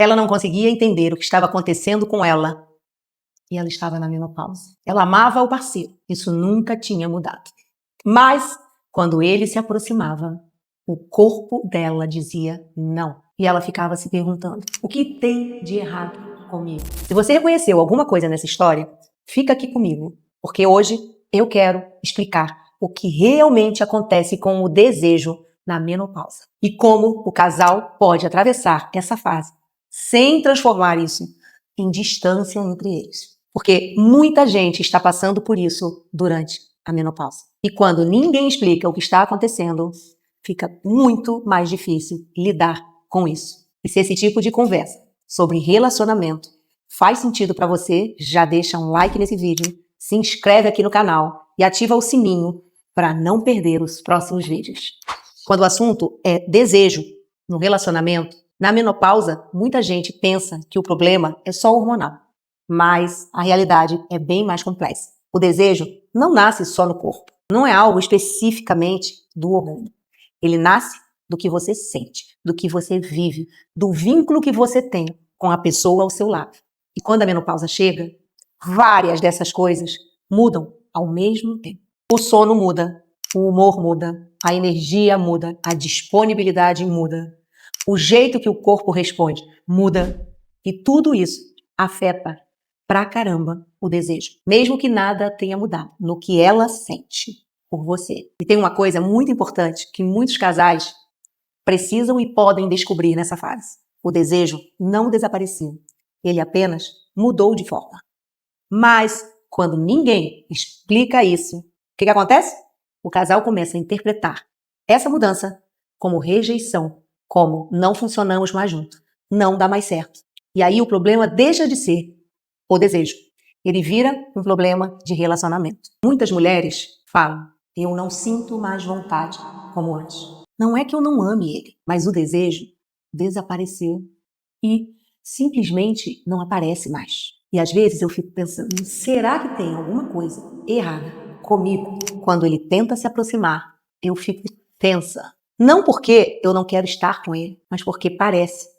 Ela não conseguia entender o que estava acontecendo com ela e ela estava na menopausa. Ela amava o parceiro, isso nunca tinha mudado. Mas, quando ele se aproximava, o corpo dela dizia não. E ela ficava se perguntando, o que tem de errado comigo? Se você reconheceu alguma coisa nessa história, fica aqui comigo, porque hoje eu quero explicar o que realmente acontece com o desejo na menopausa e como o casal pode atravessar essa fase sem transformar isso em distância entre eles. Porque muita gente está passando por isso durante a menopausa. E quando ninguém explica o que está acontecendo, fica muito mais difícil lidar com isso. E se esse tipo de conversa sobre relacionamento faz sentido para você, já deixa um like nesse vídeo, se inscreve aqui no canal e ativa o sininho para não perder os próximos vídeos. Quando o assunto é desejo no relacionamento, na menopausa, muita gente pensa que o problema é só hormonal. Mas a realidade é bem mais complexa. O desejo não nasce só no corpo. Não é algo especificamente do hormônio. Ele nasce do que você sente, do que você vive, do vínculo que você tem com a pessoa ao seu lado. E quando a menopausa chega, várias dessas coisas mudam ao mesmo tempo. O sono muda, o humor muda, a energia muda, a disponibilidade muda, o jeito que o corpo responde muda. E tudo isso afeta pra caramba o desejo, mesmo que nada tenha mudado no que ela sente por você. E tem uma coisa muito importante que muitos casais precisam e podem descobrir nessa fase. O desejo não desapareceu, ele apenas mudou de forma. Mas quando ninguém explica isso, o que acontece? O casal começa a interpretar essa mudança como rejeição, como não funcionamos mais juntos, não dá mais certo. E aí o problema deixa de ser o desejo. Ele vira um problema de relacionamento. Muitas mulheres falam, eu não sinto mais vontade como antes. Não é que eu não ame ele, mas o desejo desapareceu e simplesmente não aparece mais. E às vezes eu fico pensando, será que tem alguma coisa errada comigo? Quando ele tenta se aproximar, eu fico tensa. Não porque eu não quero estar com ele, mas porque parece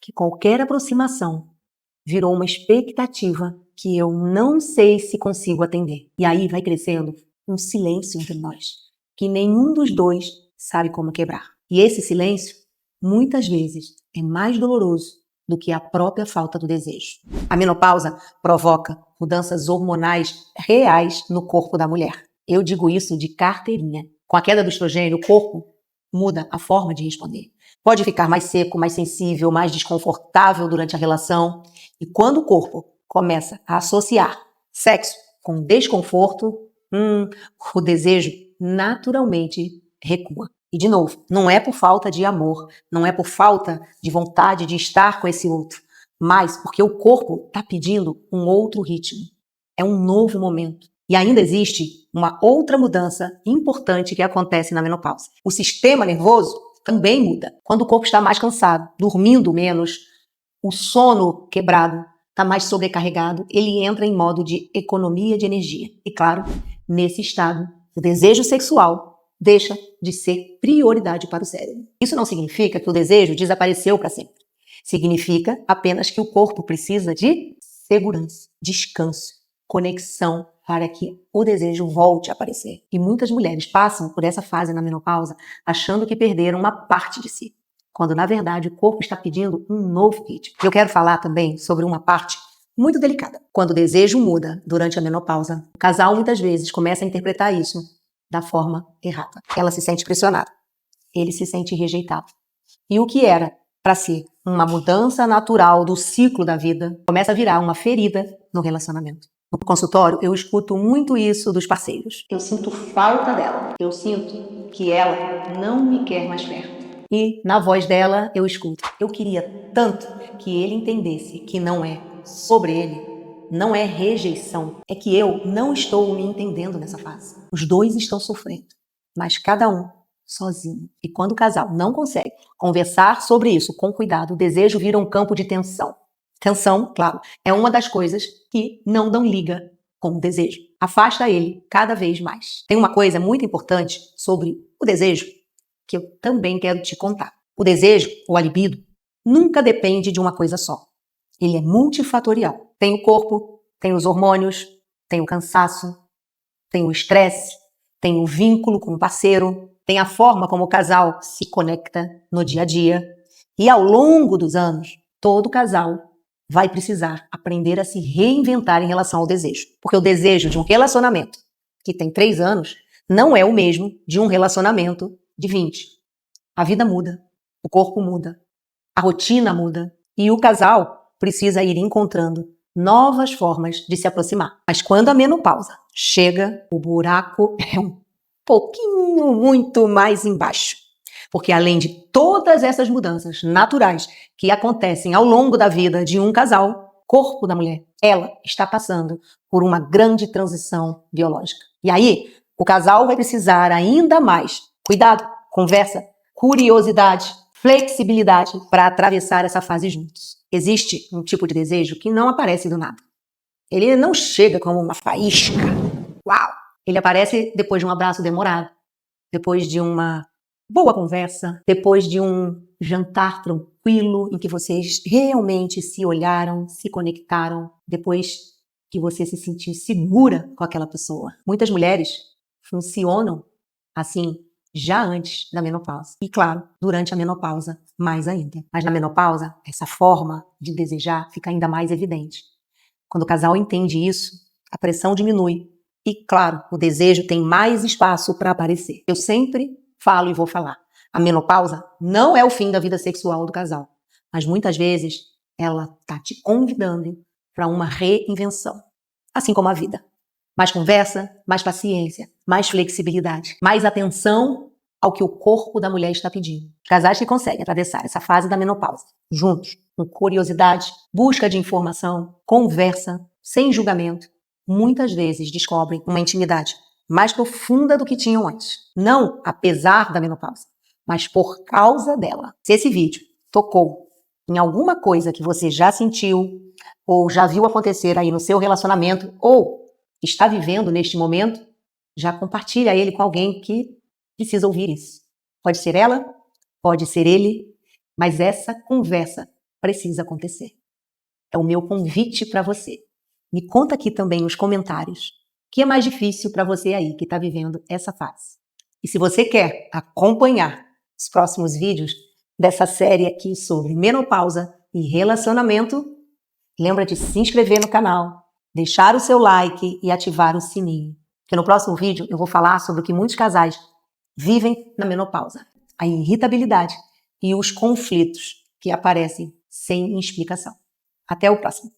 que qualquer aproximação virou uma expectativa que eu não sei se consigo atender. E aí vai crescendo um silêncio entre nós, que nenhum dos dois sabe como quebrar. E esse silêncio, muitas vezes, é mais doloroso do que a própria falta do desejo. A menopausa provoca mudanças hormonais reais no corpo da mulher. Eu digo isso de carteirinha. Com a queda do estrogênio, o corpo muda a forma de responder. Pode ficar mais seco, mais sensível, mais desconfortável durante a relação. E quando o corpo começa a associar sexo com desconforto, o desejo naturalmente recua. E de novo, não é por falta de amor, não é por falta de vontade de estar com esse outro, mas porque o corpo está pedindo um outro ritmo. É um novo momento. E ainda existe uma outra mudança importante que acontece na menopausa. O sistema nervoso também muda. Quando o corpo está mais cansado, dormindo menos, o sono quebrado, está mais sobrecarregado, ele entra em modo de economia de energia. E claro, nesse estado, o desejo sexual deixa de ser prioridade para o cérebro. Isso não significa que o desejo desapareceu para sempre. Significa apenas que o corpo precisa de segurança, descanso, conexão para que o desejo volte a aparecer. E muitas mulheres passam por essa fase na menopausa achando que perderam uma parte de si, quando na verdade o corpo está pedindo um novo ritmo. Eu quero falar também sobre uma parte muito delicada. Quando o desejo muda durante a menopausa, o casal muitas vezes começa a interpretar isso da forma errada. Ela se sente pressionada, ele se sente rejeitado. E o que era para ser uma mudança natural do ciclo da vida começa a virar uma ferida no relacionamento. No consultório, eu escuto muito isso dos parceiros. Eu sinto falta dela. Eu sinto que ela não me quer mais perto. E na voz dela, eu escuto. Eu queria tanto que ele entendesse que não é sobre ele, não é rejeição. É que eu não estou me entendendo nessa fase. Os dois estão sofrendo, mas cada um sozinho. E quando o casal não consegue conversar sobre isso com cuidado, o desejo vira um campo de tensão. Tensão, claro, é uma das coisas que não dão liga com o desejo. Afasta ele cada vez mais. Tem uma coisa muito importante sobre o desejo que eu também quero te contar. O desejo, ou a libido, nunca depende de uma coisa só. Ele é multifatorial. Tem o corpo, tem os hormônios, tem o cansaço, tem o estresse, tem o vínculo com o parceiro, tem a forma como o casal se conecta no dia a dia. E ao longo dos anos, todo casal vai precisar aprender a se reinventar em relação ao desejo. Porque o desejo de um relacionamento que tem 3 anos não é o mesmo de um relacionamento de 20. A vida muda, o corpo muda, a rotina muda e o casal precisa ir encontrando novas formas de se aproximar. Mas quando a menopausa chega, o buraco é um pouquinho muito mais embaixo. Porque além de todas essas mudanças naturais que acontecem ao longo da vida de um casal, o corpo da mulher, ela está passando por uma grande transição biológica. E aí, o casal vai precisar ainda mais cuidado, conversa, curiosidade, flexibilidade para atravessar essa fase juntos. Existe um tipo de desejo que não aparece do nada. Ele não chega como uma faísca. Uau! Ele aparece depois de um abraço demorado, depois de uma boa conversa, depois de um jantar tranquilo em que vocês realmente se olharam, se conectaram, depois que você se sentiu segura com aquela pessoa. Muitas mulheres funcionam assim já antes da menopausa. E claro, durante a menopausa, mais ainda. Mas na menopausa, essa forma de desejar fica ainda mais evidente. Quando o casal entende isso, a pressão diminui. E claro, o desejo tem mais espaço para aparecer. Eu sempre falo e vou falar. A menopausa não é o fim da vida sexual do casal. Mas muitas vezes ela está te convidando para uma reinvenção. Assim como a vida. Mais conversa, mais paciência, mais flexibilidade, mais atenção ao que o corpo da mulher está pedindo. Casais que conseguem atravessar essa fase da menopausa juntos, com curiosidade, busca de informação, conversa, sem julgamento, muitas vezes descobrem uma intimidade mais profunda do que tinham antes. Não apesar da menopausa, mas por causa dela. Se esse vídeo tocou em alguma coisa que você já sentiu ou já viu acontecer aí no seu relacionamento ou está vivendo neste momento, já compartilha ele com alguém que precisa ouvir isso. Pode ser ela, pode ser ele, mas essa conversa precisa acontecer. É o meu convite para você. Me conta aqui também nos comentários o que é mais difícil para você aí que está vivendo essa fase. E se você quer acompanhar os próximos vídeos dessa série aqui sobre menopausa e relacionamento, lembra de se inscrever no canal, deixar o seu like e ativar o sininho. Porque no próximo vídeo eu vou falar sobre o que muitos casais vivem na menopausa. A irritabilidade e os conflitos que aparecem sem explicação. Até o próximo.